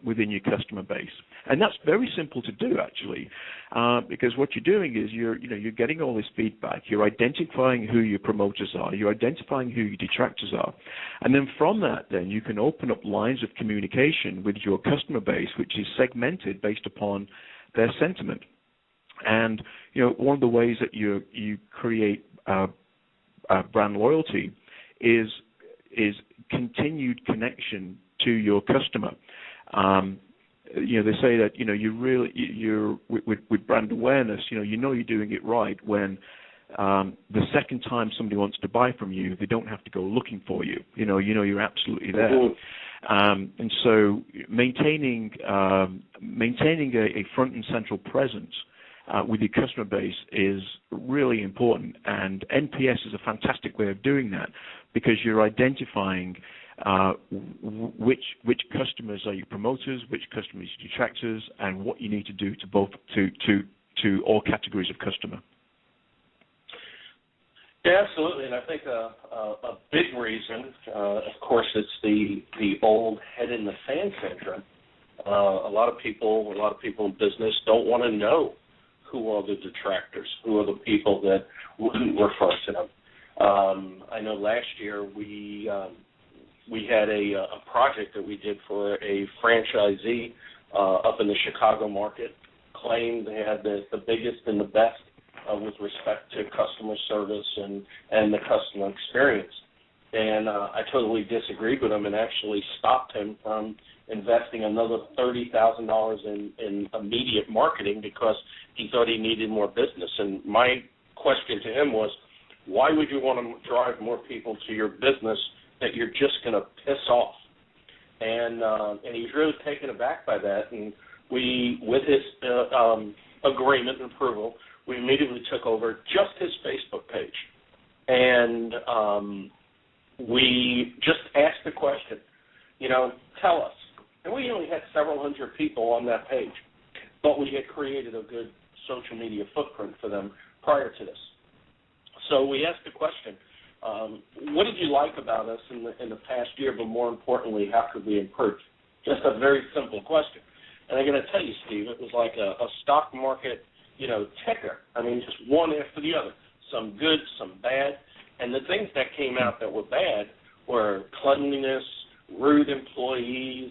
within your customer base. And that's very simple to do, actually, because what you're doing is you're getting all this feedback. You're identifying who your promoters are. You're identifying who your detractors are. And then from that, then you can open up lines of communication with your customer base, which is segmented based upon their sentiment. And, one of the ways that you create brand loyalty is continued connection to your customer. They say that you're with brand awareness. You're doing it right when the second time somebody wants to buy from you, they don't have to go looking for you. You're absolutely there. Mm-hmm. And so maintaining a front and central presence with your customer base is really important, and NPS is a fantastic way of doing that because you're identifying which customers are your promoters, which customers are your detractors, and what you need to do to all categories of customer. Yeah, absolutely, and I think a big reason, of course, it's the old head in the sand syndrome. A lot of people in business don't want to know who are the detractors, who are the people that wouldn't refer to them. I know last year we had a project that we did for a franchisee up in the Chicago market, claimed they had the biggest and the best with respect to customer service and the customer experience. And I totally disagreed with him and actually stopped him from investing another $30,000 in immediate marketing because he thought he needed more business. And my question to him was, why would you want to drive more people to your business that you're just going to piss off? And he was really taken aback by that. And we, with his agreement and approval, we immediately took over just his Facebook page. And we just asked the question, tell us. And we only had several hundred people on that page, but we had created a good social media footprint for them prior to this. So we asked the question, what did you like about us in the past year, but more importantly, how could we improve? Just a very simple question. And I'm going to tell you, Steve, it was like a stock market, ticker. I mean, just one after the other, some good, some bad. And the things that came out that were bad were cleanliness, rude employees,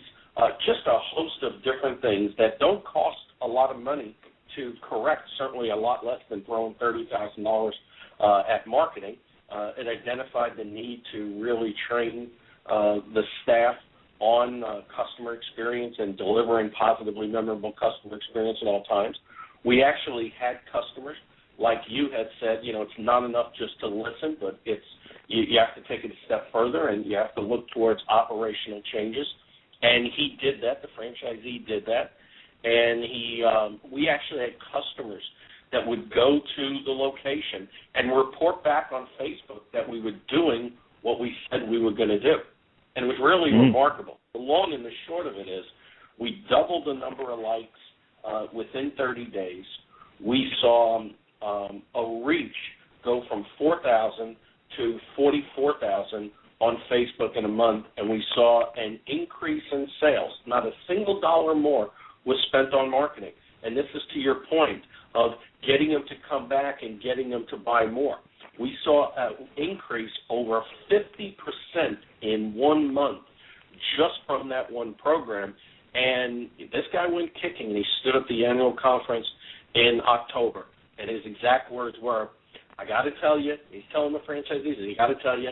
just a host of different things that don't cost a lot of money to correct, certainly a lot less than throwing $30,000 at marketing. It identified the need to really train the staff on customer experience and delivering positively memorable customer experience at all times. We actually had customers, like you had said, it's not enough just to listen, but you have to take it a step further and you have to look towards operational changes. And he did that. The franchisee did that. And we actually had customers that would go to the location and report back on Facebook that we were doing what we said we were going to do. And it was really remarkable. The long and the short of it is we doubled the number of likes within 30 days. We saw a reach go from 4,000 to 44,000 on Facebook in a month, and we saw an increase in sales. Not a single dollar more was spent on marketing. And this is to your point of getting them to come back and getting them to buy more. We saw an increase over 50% in 1 month just from that one program. And this guy went kicking, and he stood at the annual conference in October. And his exact words were, I got to tell you, he's telling the franchisees, he got to tell you,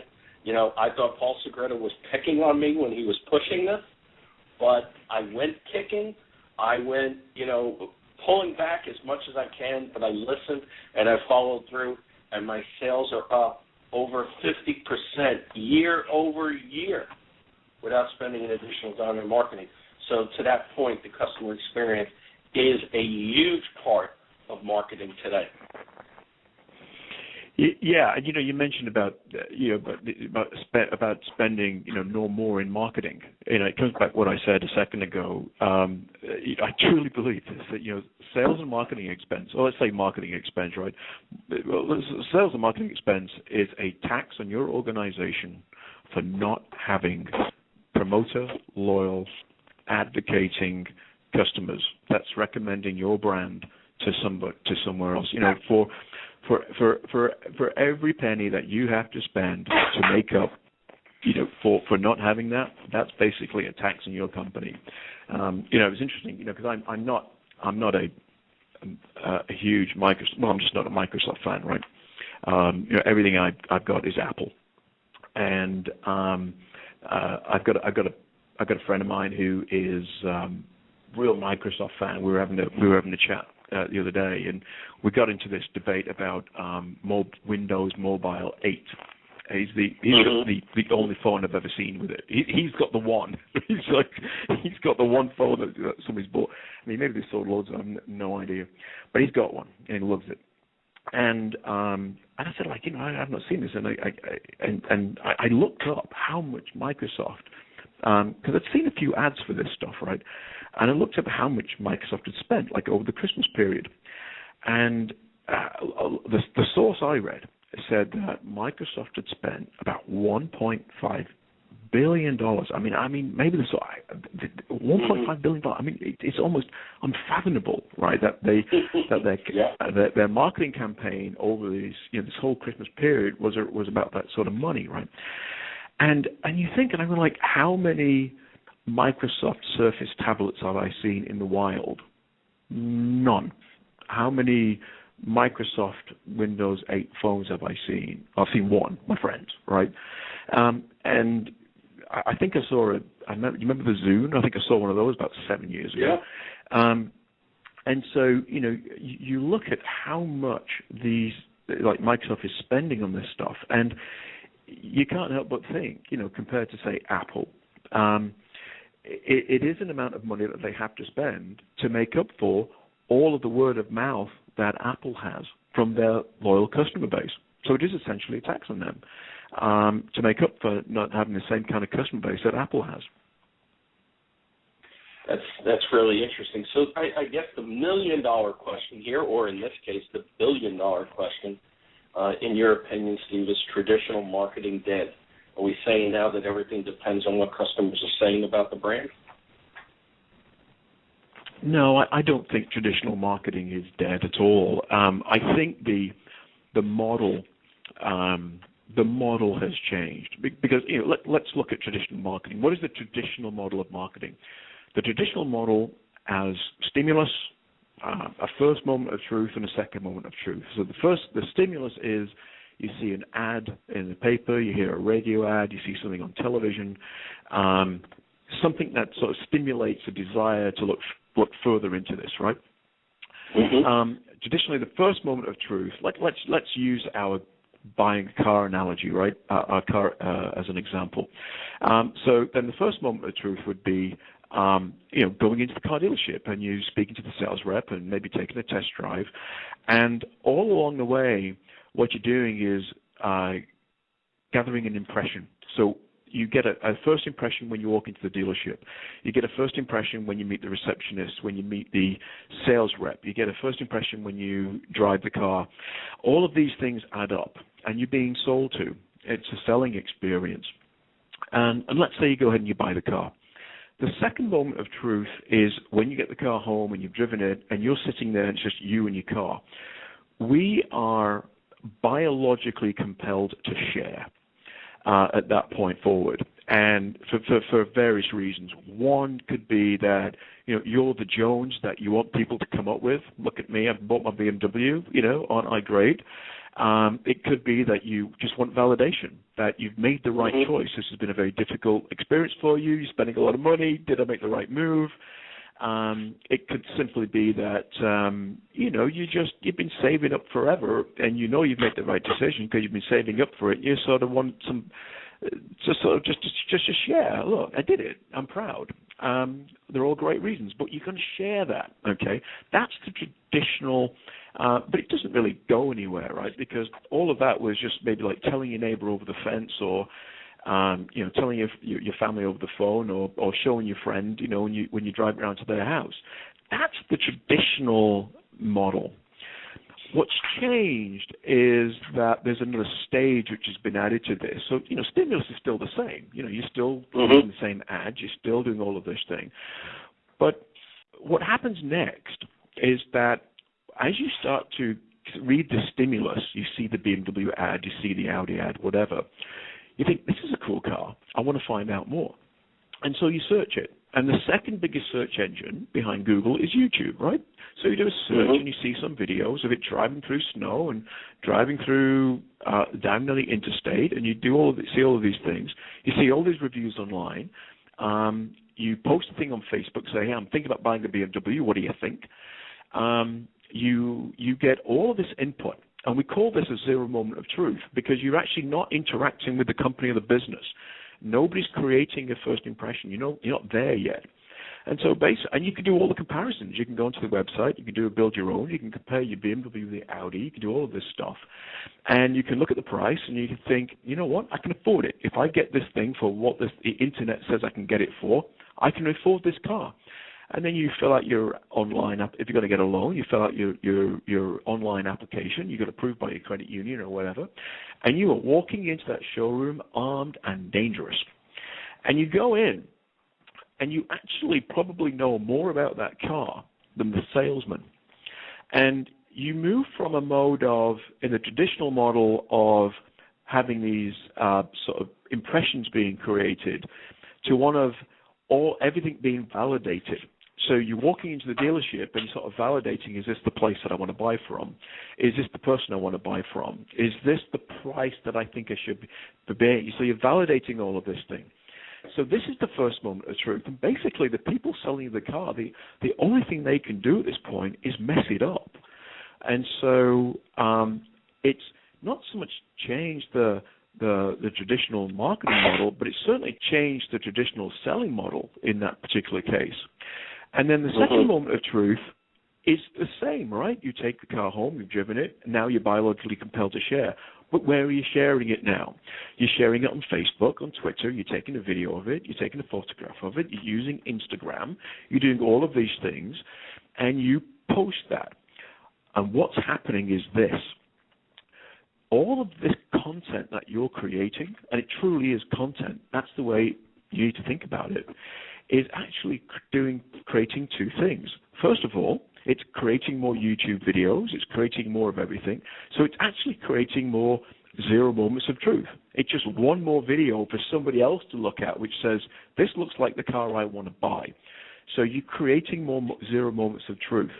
I thought Paul Segreto was picking on me when he was pushing this, but I went kicking. I went, pulling back as much as I can, but I listened and I followed through, and my sales are up over 50% year over year without spending an additional dollar in marketing. So to that point, the customer experience is a huge part of marketing today. Yeah, you mentioned about spending no more in marketing. It comes back to what I said a second ago. I truly believe this, that sales and marketing expense, or let's say marketing expense, right? Sales and marketing expense is a tax on your organization for not having promoter, loyal, advocating customers. That's recommending your brand to somewhere else. For every penny that you have to spend to make up, for not having that, that's basically a tax on your company. It was interesting, because I'm not a huge Microsoft. Well, I'm just not a Microsoft fan, right? Everything I've got is Apple, and I've got a friend of mine who is real Microsoft fan. We were having a chat the other day, and we got into this debate about Windows Mobile 8. He's the only phone I've ever seen with it. He's got the one. He's got the one phone that somebody's bought. I mean, maybe they sold loads. I have no idea, but he's got one and he loves it. And I said, I've not seen this, and I looked up how much Microsoft, because I'd seen a few ads for this stuff, right? And I looked up how much Microsoft had spent, over the Christmas period. And the source I read said that Microsoft had spent about $1.5 billion. I mean, maybe this $1.5 billion. I mean, it's almost unfathomable, right? That their marketing campaign over this whole Christmas period was about that sort of money, right? And you think, and I'm like, how many Microsoft Surface tablets have I seen in the wild? None. How many Microsoft Windows 8 phones have I seen? I've seen one, my friends, right? And I think I saw you remember the Zune? I think I saw one of those about 7 years ago. Yeah. And so, you look at how much Microsoft is spending on this stuff, and you can't help but think, compared to, say, Apple, it is an amount of money that they have to spend to make up for all of the word of mouth that Apple has from their loyal customer base. So it is essentially a tax on them to make up for not having the same kind of customer base that Apple has. That's really interesting. So I guess the $1 million question here, or in this case, the $1 billion question, In your opinion, Steve, is traditional marketing dead? Are we saying now that everything depends on what customers are saying about the brand? No, I don't think traditional marketing is dead at all. I think the model has changed because let's look at traditional marketing. What is the traditional model of marketing? The traditional model has stimulus, a first moment of truth, and a second moment of truth. So the stimulus is you see an ad in the paper, you hear a radio ad, you see something on television, something that sort of stimulates a desire to look further into this, right? Mm-hmm. Traditionally, the first moment of truth, let's use our buying a car analogy, right? Our car as an example. So then the first moment of truth would be, going into the car dealership and you speaking to the sales rep and maybe taking a test drive, and all along the way, what you're doing is gathering an impression. So you get a first impression when you walk into the dealership. You get a first impression when you meet the receptionist, when you meet the sales rep. You get a first impression when you drive the car. All of these things add up, and you're being sold to. It's a selling experience. And let's say you go ahead and you buy the car. The second moment of truth is when you get the car home and you've driven it and you're sitting there and it's just you and your car. We are biologically compelled to share at that point forward, and for various reasons. One could be that you're the Jones that you want people to come up with. Look at me, I've bought my BMW. Aren't I great? It could be that you just want validation, that you've made the right choice. This has been a very difficult experience for you. You're spending a lot of money. Did I make the right move? It could simply be that you've been saving up forever, and you've made the right decision because you've been saving up for it. You sort of want some, just to share. Look, I did it. I'm proud. They're all great reasons, but you can share that. Okay, that's the traditional. But it doesn't really go anywhere, right? Because all of that was just maybe like telling your neighbor over the fence, or telling your family over the phone, or showing your friend, when you drive around to their house. That's the traditional model. What's changed is that there's another stage which has been added to this. So, stimulus is still the same. You're still using the same ads. You're still doing all of this thing. But what happens next is that as you start to read the stimulus, you see the BMW ad, you see the Audi ad, whatever, you think, this is a cool car. I want to find out more. And so you search it. And the second biggest search engine behind Google is YouTube, right? So you do a search and you see some videos of it driving through snow and driving through down the interstate, and you see all of these things. You see all these reviews online. You post a thing on Facebook, say, hey, I'm thinking about buying a BMW. What do you think? You get all of this input. And we call this a zero moment of truth because you're actually not interacting with the company or the business. Nobody's creating a first impression. You're not there yet. And so and you can do all the comparisons. You can go onto the website. You can do a build your own. You can compare your BMW with the Audi. You can do all of this stuff. And you can look at the price and you can think, you know what, I can afford it. If I get this thing for what the internet says I can get it for, I can afford this car. And then you fill out your online if you're going to get a loan, you fill out your online application. You get approved by your credit union or whatever, and you are walking into that showroom armed and dangerous. And you go in, and you actually probably know more about that car than the salesman. And you move from a mode of, in the traditional model of having these sort of impressions being created, to one of everything being validated. So you're walking into the dealership and sort of validating, is this the place that I want to buy from? Is this the person I want to buy from? Is this the price that I think I should be paying? So you're validating all of this thing. So this is the first moment of truth. And basically the people selling you the car, the only thing they can do at this point is mess it up. And so it's not so much changed the traditional marketing model, but it's certainly changed the traditional selling model in that particular case. And then the second moment of truth is the same, right? You take the car home, you've driven it, and now you're biologically compelled to share. But where are you sharing it now? You're sharing it on Facebook, on Twitter, you're taking a video of it, you're taking a photograph of it, you're using Instagram, you're doing all of these things, and you post that. And what's happening is this. all of this content that you're creating, and it truly is content, that's the way you need to think about it, is actually creating two things. First of all, it's creating more YouTube videos, it's creating more of everything, so it's actually creating more zero moments of truth. It's just one more video for somebody else to look at which says, this looks like the car I want to buy. So you're creating more zero moments of truth.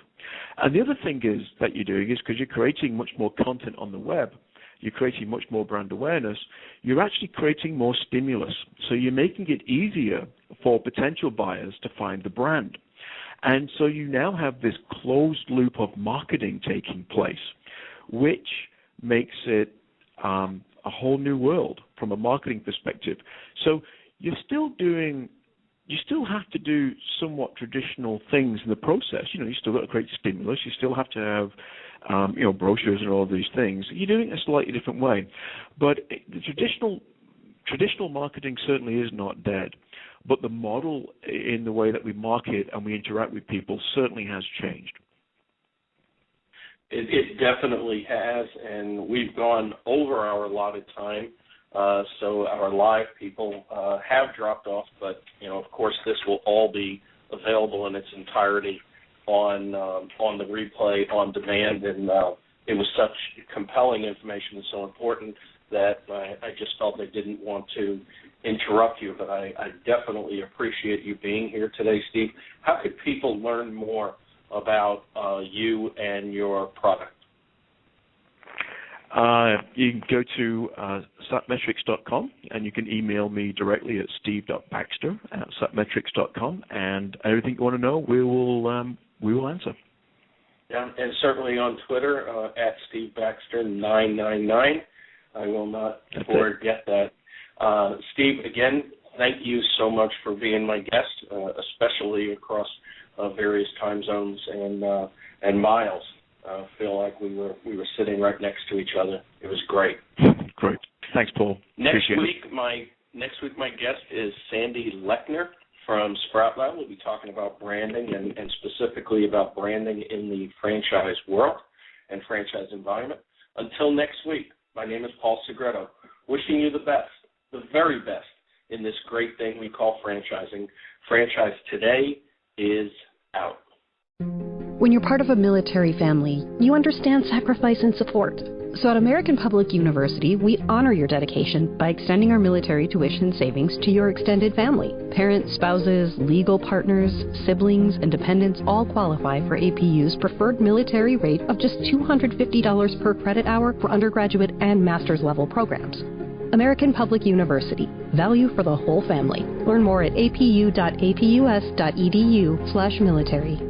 And the other thing is that you're doing is, because you're creating much more content on the web, you're creating much more brand awareness, you're actually creating more stimulus. So you're making it easier for potential buyers to find the brand. And so you now have this closed loop of marketing taking place, which makes it a whole new world from a marketing perspective. So you still have to do somewhat traditional things in the process. You still got to create stimulus. You still have to have, brochures and all of these things. You're doing it a slightly different way. But the traditional marketing certainly is not dead. But the model in the way that we market and we interact with people certainly has changed. It definitely has, and we've gone over our allotted time. So our live people have dropped off, but of course, this will all be available in its entirety on the replay on demand. And it was such compelling information and so important that I just felt I didn't want to interrupt you. But I definitely appreciate you being here today, Steve. How could people learn more about you and your product? You can go to Satmetrix.com, and you can email me directly at steve.baxter@satmetrix.com, and everything you want to know, we will answer. Yeah, and certainly on Twitter at SteveBaxter999. I will not forget that. Steve, again, thank you so much for being my guest, especially across various time zones and miles. I feel like we were sitting right next to each other. It was great. Great. Thanks, Paul. Next week, my guest is Sandy Lechner from Sprout Lab. We'll be talking about branding and specifically about branding in the franchise world and franchise environment. Until next week, my name is Paul Segreto, wishing you the best, the very best, in this great thing we call franchising. Franchise Today is out. When you're part of a military family, you understand sacrifice and support. So at American Public University, we honor your dedication by extending our military tuition savings to your extended family. Parents, spouses, legal partners, siblings, and dependents all qualify for APU's preferred military rate of just $250 per credit hour for undergraduate and master's level programs. American Public University, value for the whole family. Learn more at apu.apus.edu/military.